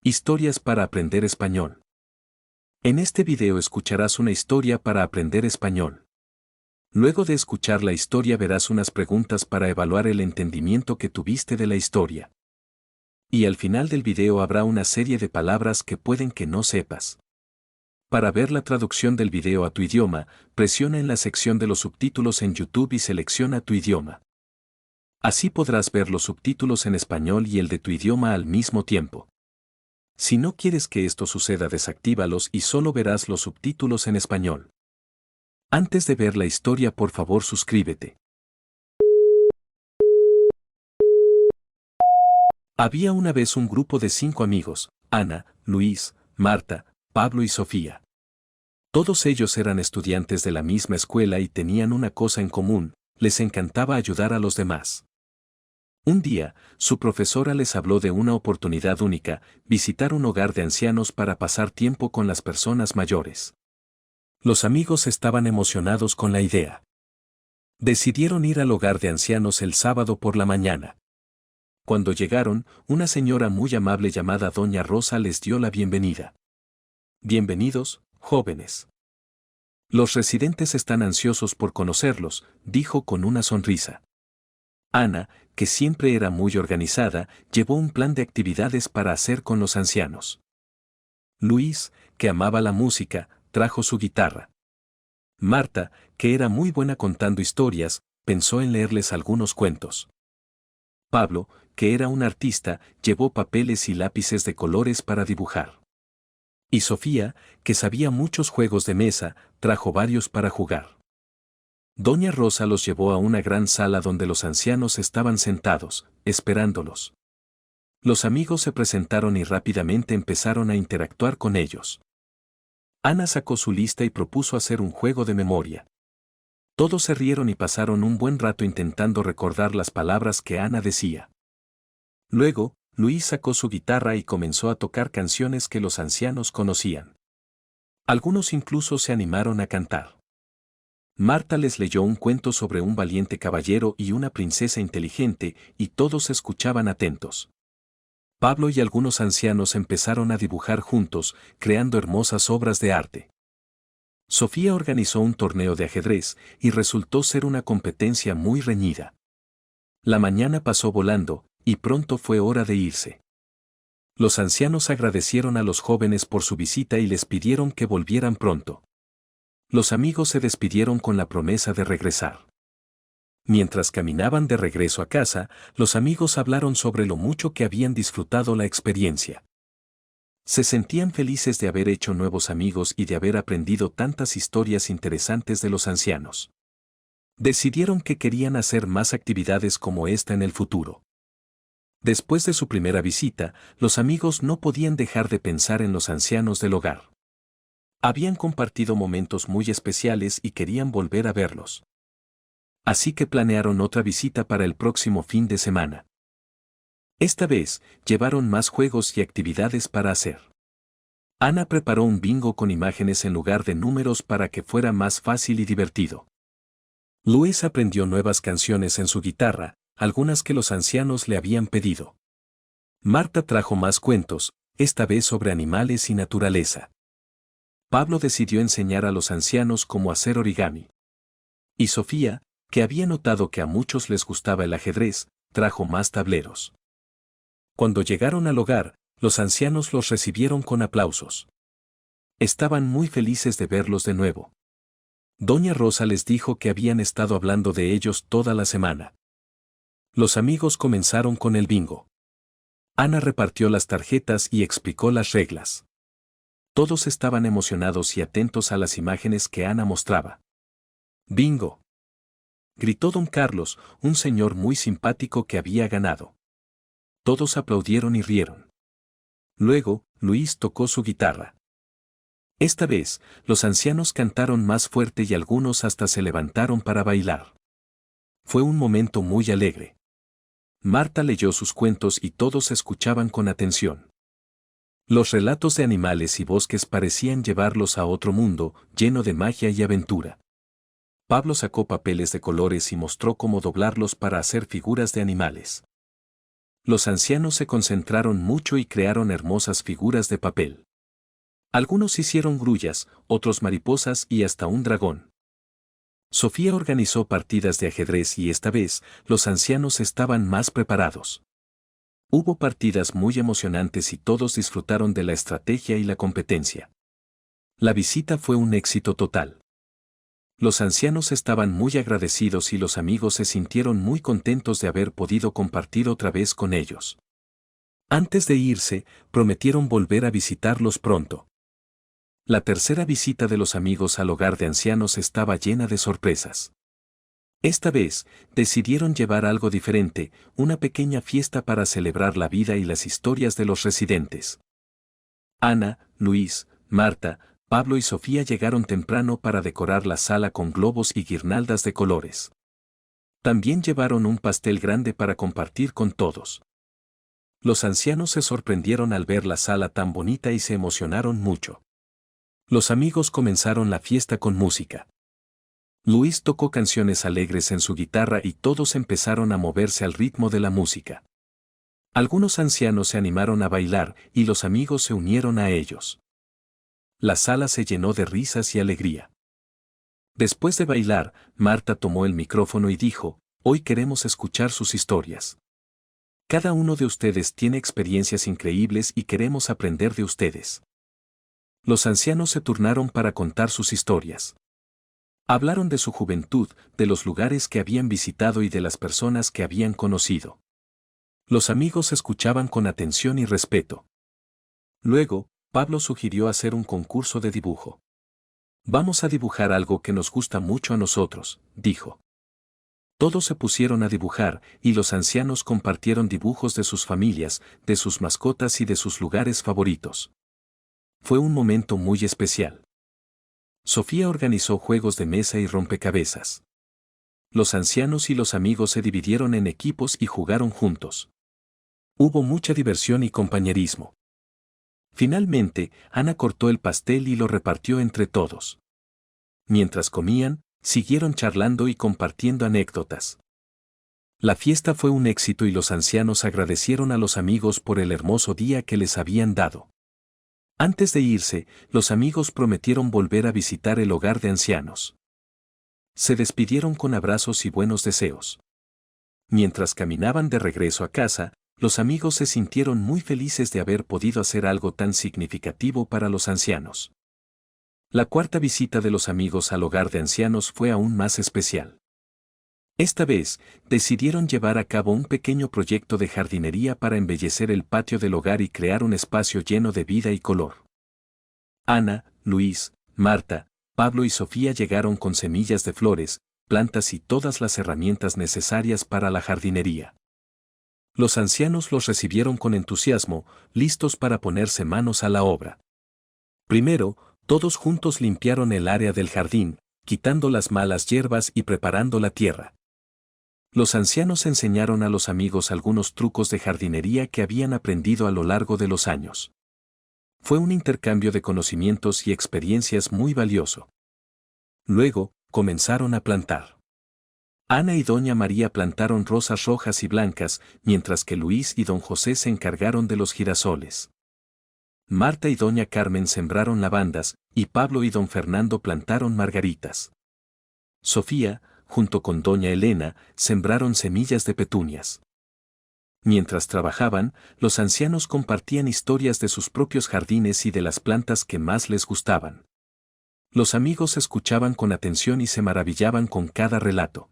Historias para aprender español. En este video escucharás una historia para aprender español. Luego de escuchar la historia verás unas preguntas para evaluar el entendimiento que tuviste de la historia. Y al final del video habrá una serie de palabras que pueden que no sepas. Para ver la traducción del video a tu idioma, presiona en la sección de los subtítulos en YouTube y selecciona tu idioma. Así podrás ver los subtítulos en español y el de tu idioma al mismo tiempo. Si no quieres que esto suceda, desactívalos y solo verás los subtítulos en español. Antes de ver la historia, por favor, suscríbete. Había una vez un grupo de 5 amigos: Ana, Luis, Marta, Pablo y Sofía. Todos ellos eran estudiantes de la misma escuela y tenían una cosa en común: les encantaba ayudar a los demás. Un día, su profesora les habló de una oportunidad única: visitar un hogar de ancianos para pasar tiempo con las personas mayores. Los amigos estaban emocionados con la idea. Decidieron ir al hogar de ancianos el sábado por la mañana. Cuando llegaron, una señora muy amable llamada Doña Rosa les dio la bienvenida. «Bienvenidos, jóvenes. Los residentes están ansiosos por conocerlos», dijo con una sonrisa. Ana, que siempre era muy organizada, llevó un plan de actividades para hacer con los ancianos. Luis, que amaba la música, trajo su guitarra. Marta, que era muy buena contando historias, pensó en leerles algunos cuentos. Pablo, que era un artista, llevó papeles y lápices de colores para dibujar. Y Sofía, que sabía muchos juegos de mesa, trajo varios para jugar. Doña Rosa los llevó a una gran sala donde los ancianos estaban sentados, esperándolos. Los amigos se presentaron y rápidamente empezaron a interactuar con ellos. Ana sacó su lista y propuso hacer un juego de memoria. Todos se rieron y pasaron un buen rato intentando recordar las palabras que Ana decía. Luego, Luis sacó su guitarra y comenzó a tocar canciones que los ancianos conocían. Algunos incluso se animaron a cantar. Marta les leyó un cuento sobre un valiente caballero y una princesa inteligente, y todos escuchaban atentos. Pablo y algunos ancianos empezaron a dibujar juntos, creando hermosas obras de arte. Sofía organizó un torneo de ajedrez, y resultó ser una competencia muy reñida. La mañana pasó volando, y pronto fue hora de irse. Los ancianos agradecieron a los jóvenes por su visita y les pidieron que volvieran pronto. Los amigos se despidieron con la promesa de regresar. Mientras caminaban de regreso a casa, los amigos hablaron sobre lo mucho que habían disfrutado la experiencia. Se sentían felices de haber hecho nuevos amigos y de haber aprendido tantas historias interesantes de los ancianos. Decidieron que querían hacer más actividades como esta en el futuro. Después de su primera visita, los amigos no podían dejar de pensar en los ancianos del hogar. Habían compartido momentos muy especiales y querían volver a verlos. Así que planearon otra visita para el próximo fin de semana. Esta vez, llevaron más juegos y actividades para hacer. Ana preparó un bingo con imágenes en lugar de números para que fuera más fácil y divertido. Luis aprendió nuevas canciones en su guitarra, algunas que los ancianos le habían pedido. Marta trajo más cuentos, esta vez sobre animales y naturaleza. Pablo decidió enseñar a los ancianos cómo hacer origami. Y Sofía, que había notado que a muchos les gustaba el ajedrez, trajo más tableros. Cuando llegaron al hogar, los ancianos los recibieron con aplausos. Estaban muy felices de verlos de nuevo. Doña Rosa les dijo que habían estado hablando de ellos toda la semana. Los amigos comenzaron con el bingo. Ana repartió las tarjetas y explicó las reglas. Todos estaban emocionados y atentos a las imágenes que Ana mostraba. «¡Bingo!», gritó don Carlos, un señor muy simpático que había ganado. Todos aplaudieron y rieron. Luego, Luis tocó su guitarra. Esta vez, los ancianos cantaron más fuerte y algunos hasta se levantaron para bailar. Fue un momento muy alegre. Marta leyó sus cuentos y todos escuchaban con atención. Los relatos de animales y bosques parecían llevarlos a otro mundo, lleno de magia y aventura. Pablo sacó papeles de colores y mostró cómo doblarlos para hacer figuras de animales. Los ancianos se concentraron mucho y crearon hermosas figuras de papel. Algunos hicieron grullas, otros mariposas y hasta un dragón. Sofía organizó partidas de ajedrez y esta vez, los ancianos estaban más preparados. Hubo partidas muy emocionantes y todos disfrutaron de la estrategia y la competencia. La visita fue un éxito total. Los ancianos estaban muy agradecidos y los amigos se sintieron muy contentos de haber podido compartir otra vez con ellos. Antes de irse, prometieron volver a visitarlos pronto. La tercera visita de los amigos al hogar de ancianos estaba llena de sorpresas. Esta vez, decidieron llevar algo diferente, una pequeña fiesta para celebrar la vida y las historias de los residentes. Ana, Luis, Marta, Pablo y Sofía llegaron temprano para decorar la sala con globos y guirnaldas de colores. También llevaron un pastel grande para compartir con todos. Los ancianos se sorprendieron al ver la sala tan bonita y se emocionaron mucho. Los amigos comenzaron la fiesta con música. Luis tocó canciones alegres en su guitarra y todos empezaron a moverse al ritmo de la música. Algunos ancianos se animaron a bailar y los amigos se unieron a ellos. La sala se llenó de risas y alegría. Después de bailar, Marta tomó el micrófono y dijo, «Hoy queremos escuchar sus historias. Cada uno de ustedes tiene experiencias increíbles y queremos aprender de ustedes». Los ancianos se turnaron para contar sus historias. Hablaron de su juventud, de los lugares que habían visitado y de las personas que habían conocido. Los amigos escuchaban con atención y respeto. Luego, Pablo sugirió hacer un concurso de dibujo. «Vamos a dibujar algo que nos gusta mucho a nosotros», dijo. Todos se pusieron a dibujar, y los ancianos compartieron dibujos de sus familias, de sus mascotas y de sus lugares favoritos. Fue un momento muy especial. Sofía organizó juegos de mesa y rompecabezas. Los ancianos y los amigos se dividieron en equipos y jugaron juntos. Hubo mucha diversión y compañerismo. Finalmente, Ana cortó el pastel y lo repartió entre todos. Mientras comían, siguieron charlando y compartiendo anécdotas. La fiesta fue un éxito y los ancianos agradecieron a los amigos por el hermoso día que les habían dado. Antes de irse, los amigos prometieron volver a visitar el hogar de ancianos. Se despidieron con abrazos y buenos deseos. Mientras caminaban de regreso a casa, los amigos se sintieron muy felices de haber podido hacer algo tan significativo para los ancianos. La cuarta visita de los amigos al hogar de ancianos fue aún más especial. Esta vez, decidieron llevar a cabo un pequeño proyecto de jardinería para embellecer el patio del hogar y crear un espacio lleno de vida y color. Ana, Luis, Marta, Pablo y Sofía llegaron con semillas de flores, plantas y todas las herramientas necesarias para la jardinería. Los ancianos los recibieron con entusiasmo, listos para ponerse manos a la obra. Primero, todos juntos limpiaron el área del jardín, quitando las malas hierbas y preparando la tierra. Los ancianos enseñaron a los amigos algunos trucos de jardinería que habían aprendido a lo largo de los años. Fue un intercambio de conocimientos y experiencias muy valioso. Luego, comenzaron a plantar. Ana y doña María plantaron rosas rojas y blancas, mientras que Luis y don José se encargaron de los girasoles. Marta y doña Carmen sembraron lavandas, y Pablo y don Fernando plantaron margaritas. Sofía, junto con doña Elena, sembraron semillas de petunias. Mientras trabajaban, los ancianos compartían historias de sus propios jardines y de las plantas que más les gustaban. Los amigos escuchaban con atención y se maravillaban con cada relato.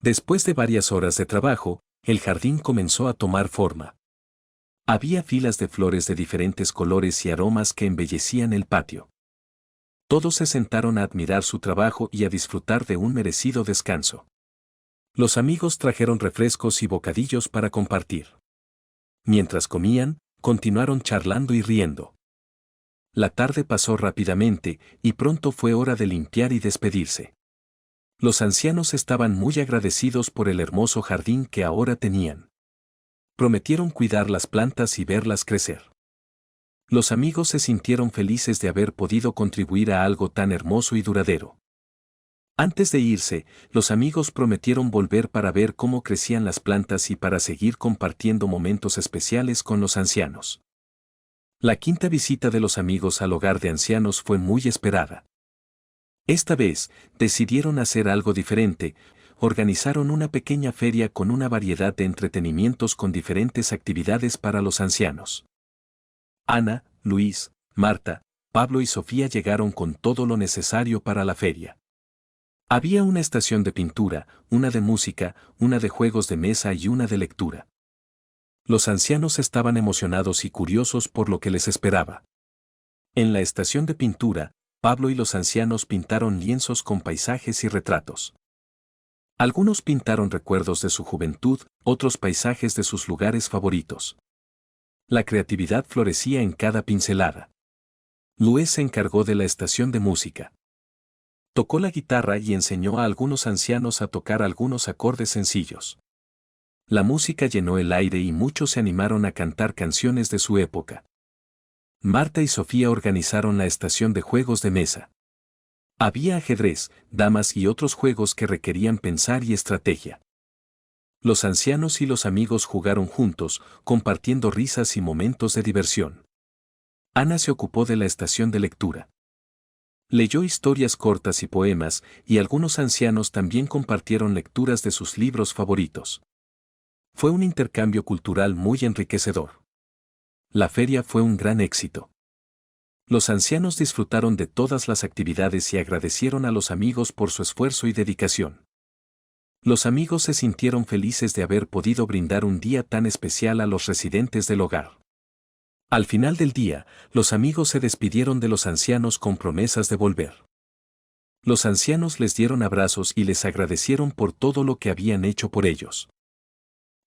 Después de varias horas de trabajo, el jardín comenzó a tomar forma. Había filas de flores de diferentes colores y aromas que embellecían el patio. Todos se sentaron a admirar su trabajo y a disfrutar de un merecido descanso. Los amigos trajeron refrescos y bocadillos para compartir. Mientras comían, continuaron charlando y riendo. La tarde pasó rápidamente y pronto fue hora de limpiar y despedirse. Los ancianos estaban muy agradecidos por el hermoso jardín que ahora tenían. Prometieron cuidar las plantas y verlas crecer. Los amigos se sintieron felices de haber podido contribuir a algo tan hermoso y duradero. Antes de irse, los amigos prometieron volver para ver cómo crecían las plantas y para seguir compartiendo momentos especiales con los ancianos. La quinta visita de los amigos al hogar de ancianos fue muy esperada. Esta vez, decidieron hacer algo diferente. Organizaron una pequeña feria con una variedad de entretenimientos con diferentes actividades para los ancianos. Ana, Luis, Marta, Pablo y Sofía llegaron con todo lo necesario para la feria. Había una estación de pintura, una de música, una de juegos de mesa y una de lectura. Los ancianos estaban emocionados y curiosos por lo que les esperaba. En la estación de pintura, Pablo y los ancianos pintaron lienzos con paisajes y retratos. Algunos pintaron recuerdos de su juventud, otros paisajes de sus lugares favoritos. La creatividad florecía en cada pincelada. Luis se encargó de la estación de música. Tocó la guitarra y enseñó a algunos ancianos a tocar algunos acordes sencillos. La música llenó el aire y muchos se animaron a cantar canciones de su época. Marta y Sofía organizaron la estación de juegos de mesa. Había ajedrez, damas y otros juegos que requerían pensar y estrategia. Los ancianos y los amigos jugaron juntos, compartiendo risas y momentos de diversión. Ana se ocupó de la estación de lectura. Leyó historias cortas y poemas, y algunos ancianos también compartieron lecturas de sus libros favoritos. Fue un intercambio cultural muy enriquecedor. La feria fue un gran éxito. Los ancianos disfrutaron de todas las actividades y agradecieron a los amigos por su esfuerzo y dedicación. Los amigos se sintieron felices de haber podido brindar un día tan especial a los residentes del hogar. Al final del día, los amigos se despidieron de los ancianos con promesas de volver. Los ancianos les dieron abrazos y les agradecieron por todo lo que habían hecho por ellos.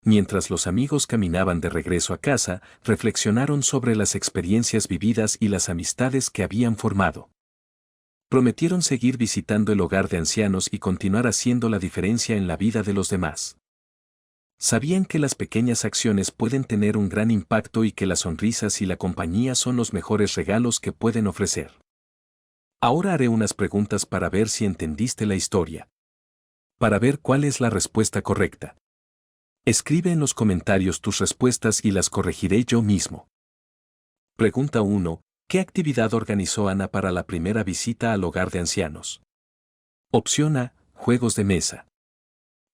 Mientras los amigos caminaban de regreso a casa, reflexionaron sobre las experiencias vividas y las amistades que habían formado. Prometieron seguir visitando el hogar de ancianos y continuar haciendo la diferencia en la vida de los demás. Sabían que las pequeñas acciones pueden tener un gran impacto y que las sonrisas y la compañía son los mejores regalos que pueden ofrecer. Ahora haré unas preguntas para ver si entendiste la historia. Para ver cuál es la respuesta correcta. Escribe en los comentarios tus respuestas y las corregiré yo mismo. Pregunta 1. ¿Qué actividad organizó Ana para la primera visita al hogar de ancianos? Opción A. Juegos de mesa.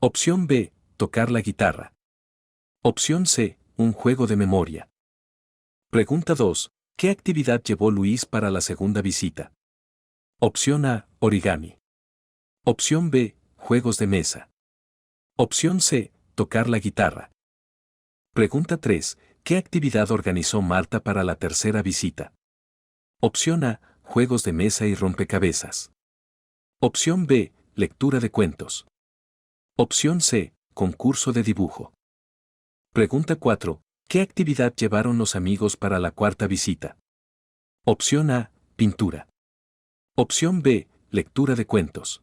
Opción B. Tocar la guitarra. Opción C. Un juego de memoria. Pregunta 2. ¿Qué actividad llevó Luis para la segunda visita? Opción A. Origami. Opción B. Juegos de mesa. Opción C. Tocar la guitarra. Pregunta 3. ¿Qué actividad organizó Marta para la tercera visita? Opción A. Juegos de mesa y rompecabezas. Opción B. Lectura de cuentos. Opción C. Concurso de dibujo. Pregunta 4. ¿Qué actividad llevaron los amigos para la cuarta visita? Opción A. Pintura. Opción B. Lectura de cuentos.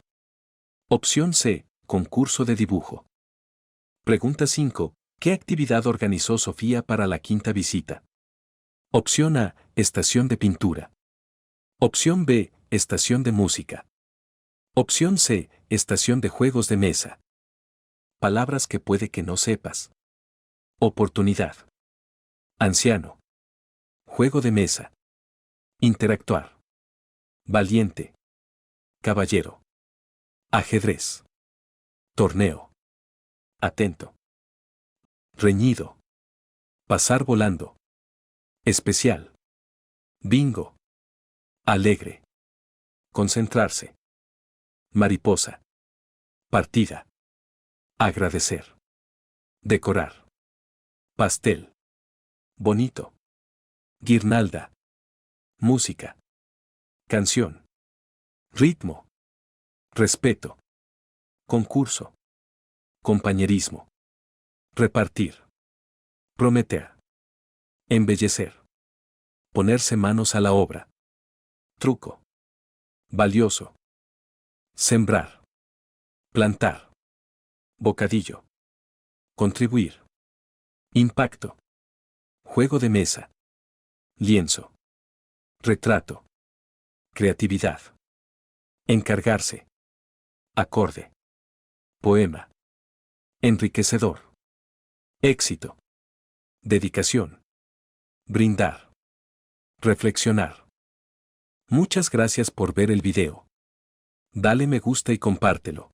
Opción C. Concurso de dibujo. Pregunta 5. ¿Qué actividad organizó Sofía para la quinta visita? Opción A. Estación de pintura. Opción B. Estación de música. Opción C. Estación de juegos de mesa. Palabras que puede que no sepas. Oportunidad. Anciano. Juego de mesa. Interactuar. Valiente. Caballero. Ajedrez. Torneo. Atento. Reñido. Pasar volando. Especial. Bingo. Alegre. Concentrarse. Mariposa. Partida. Agradecer. Decorar. Pastel. Bonito. Guirnalda. Música. Canción. Ritmo. Respeto. Concurso. Compañerismo. Repartir. Prometer. Embellecer. Ponerse manos a la obra. Truco. Valioso. Sembrar. Plantar. Bocadillo. Contribuir. Impacto. Juego de mesa. Lienzo. Retrato. Creatividad. Encargarse. Acorde. Poema. Enriquecedor. Éxito. Dedicación. Brindar. Reflexionar. Muchas gracias por ver el video. Dale me gusta y compártelo.